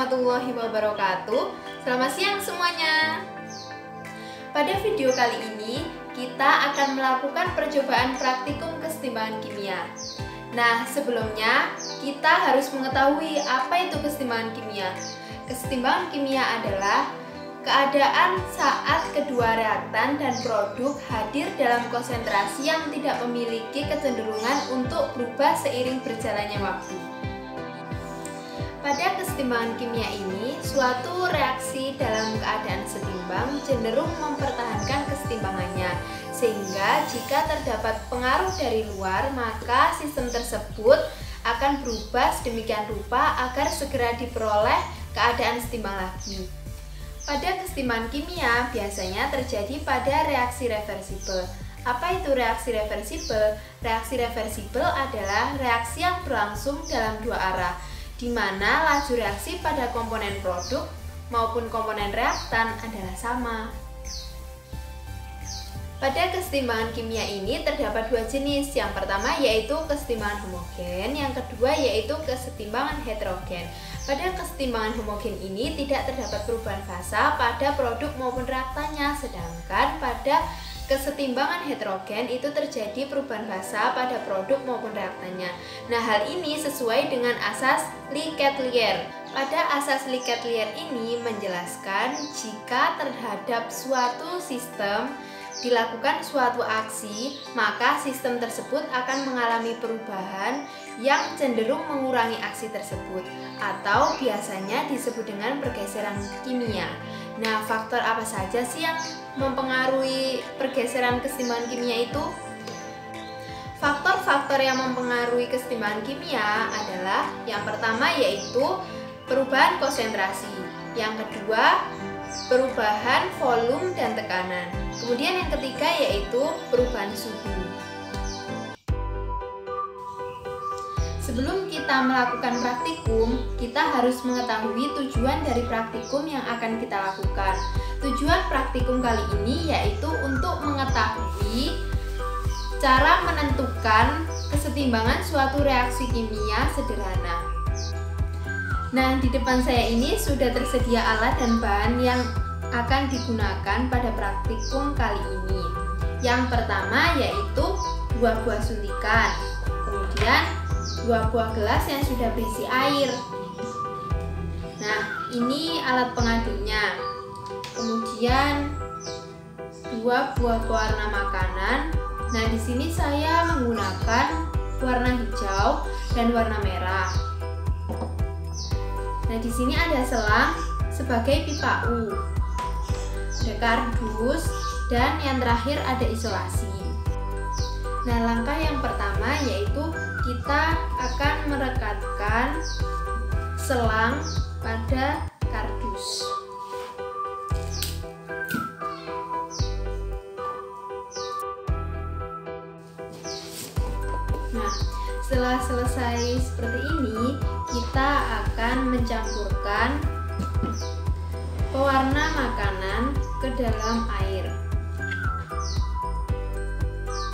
warahmatullahi wabarakatuh. Selamat siang semuanya. Pada video kali ini kita akan melakukan percobaan praktikum kesetimbangan kimia. Nah, sebelumnya kita harus mengetahui apa itu kesetimbangan kimia. Kesetimbangan kimia adalah keadaan saat kedua reaktan dan produk hadir dalam konsentrasi yang tidak memiliki kecenderungan untuk berubah seiring berjalannya waktu. Pada kesetimbangan kimia ini, suatu reaksi dalam keadaan setimbang cenderung mempertahankan kesetimbangannya, sehingga jika terdapat pengaruh dari luar, maka sistem tersebut akan berubah sedemikian rupa agar segera diperoleh keadaan setimbang lagi. Pada kesetimbangan kimia biasanya terjadi pada reaksi reversibel. Apa itu reaksi reversibel? Reaksi reversibel adalah reaksi yang berlangsung dalam dua arah, di mana laju reaksi pada komponen produk maupun komponen reaktan adalah sama. Pada kesetimbangan kimia ini terdapat dua jenis. Yang pertama yaitu kesetimbangan homogen, yang kedua yaitu kesetimbangan heterogen. Pada kesetimbangan homogen ini tidak terdapat perubahan fasa pada produk maupun reaktannya, sedangkan pada kesetimbangan heterogen itu terjadi perubahan fasa pada produk maupun reaktannya. Nah, hal ini sesuai dengan asas Le-Chatelier. Pada asas Le-Chatelier ini menjelaskan jika terhadap suatu sistem dilakukan suatu aksi, maka sistem tersebut akan mengalami perubahan yang cenderung mengurangi aksi tersebut, atau biasanya disebut dengan pergeseran kimia. Nah, faktor apa saja sih yang mempengaruhi pergeseran kesetimbangan kimia itu? Faktor-faktor yang mempengaruhi kesetimbangan kimia adalah yang pertama yaitu perubahan konsentrasi, yang kedua perubahan volume dan tekanan, kemudian yang ketiga yaitu perubahan suhu. Sebelum kita melakukan praktikum, kita harus mengetahui tujuan dari praktikum yang akan kita lakukan. Tujuan praktikum kali ini yaitu untuk mengetahui cara menentukan kesetimbangan suatu reaksi kimia sederhana. Nah, di depan saya ini sudah tersedia alat dan bahan yang akan digunakan pada praktikum kali ini. Yang pertama yaitu 2 buah suntikan, kemudian 2 buah gelas yang sudah berisi air. Nah, ini alat pengadunya. Kemudian 2 buah pewarna makanan. Nah, di sini saya menggunakan warna hijau dan warna merah. Nah, di sini ada selang sebagai pipa U, ada kardus, dan yang terakhir ada isolasi. Nah, langkah yang pertama yaitu kita akan merekatkan selang pada kardus. Nah, setelah selesai seperti ini, kita akan mencampurkan pewarna makanan ke dalam air.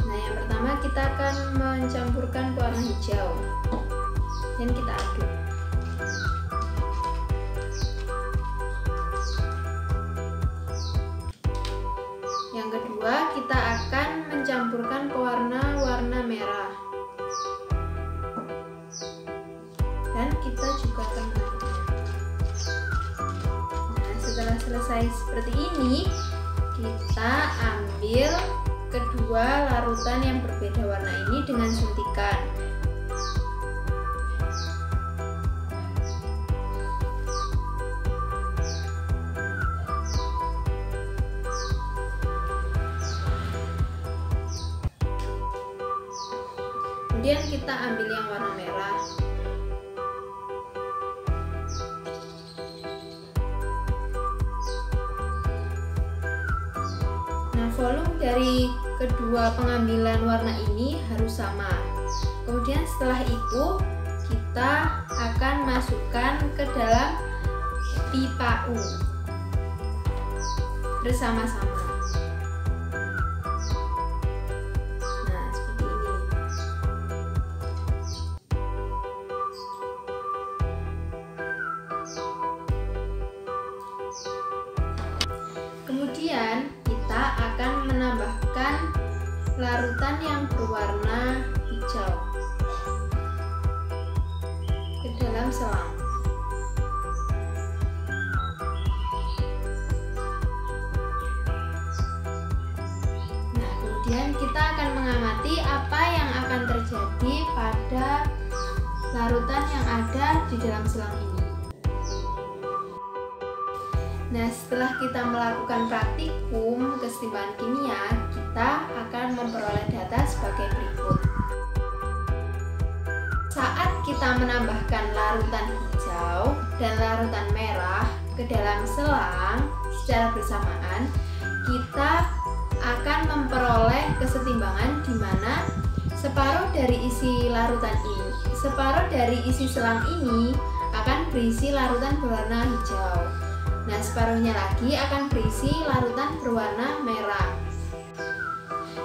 Nah, yang pertama kita akan mencampurkan pewarna hijau dan kita aduk. Yang kedua kita akan mencampurkan warna merah. Dan kita juga akan mengaduk. Nah, setelah selesai seperti ini, kita ambil kedua larutan yang berbeda warna ini dengan suntikan. Kemudian kita ambil yang warna merah. Volume dari kedua pengambilan warna ini harus sama. Kemudian setelah itu kita akan masukkan ke dalam pipa U bersama-sama. Nah, seperti ini. larutan yang berwarna hijau ke dalam selang. Nah, kemudian kita akan mengamati apa yang akan terjadi pada larutan yang ada di dalam selang ini. Nah, setelah kita melakukan praktikum kesetimbangan kimia, kita akan memperoleh data sebagai berikut. Saat kita menambahkan larutan hijau dan larutan merah ke dalam selang secara bersamaan, kita akan memperoleh kesetimbangan di mana separuh dari isi selang ini akan berisi larutan berwarna hijau. Nah, separuhnya lagi akan berisi larutan berwarna merah.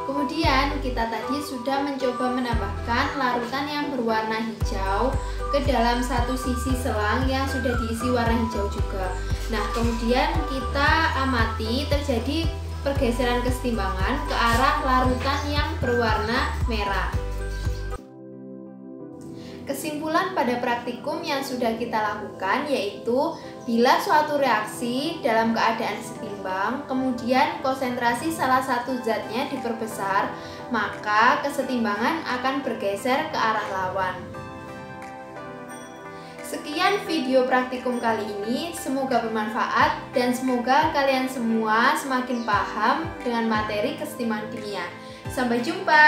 Kemudian kita tadi sudah mencoba menambahkan larutan yang berwarna hijau ke dalam satu sisi selang yang sudah diisi warna hijau juga. Nah, kemudian kita amati terjadi pergeseran kesetimbangan ke arah larutan yang berwarna merah. Kesimpulan pada praktikum yang sudah kita lakukan yaitu bila suatu reaksi dalam keadaan setimbang, kemudian konsentrasi salah satu zatnya diperbesar, maka kesetimbangan akan bergeser ke arah lawan. Sekian video praktikum kali ini, semoga bermanfaat dan semoga kalian semua semakin paham dengan materi kesetimbangan kimia. Sampai jumpa!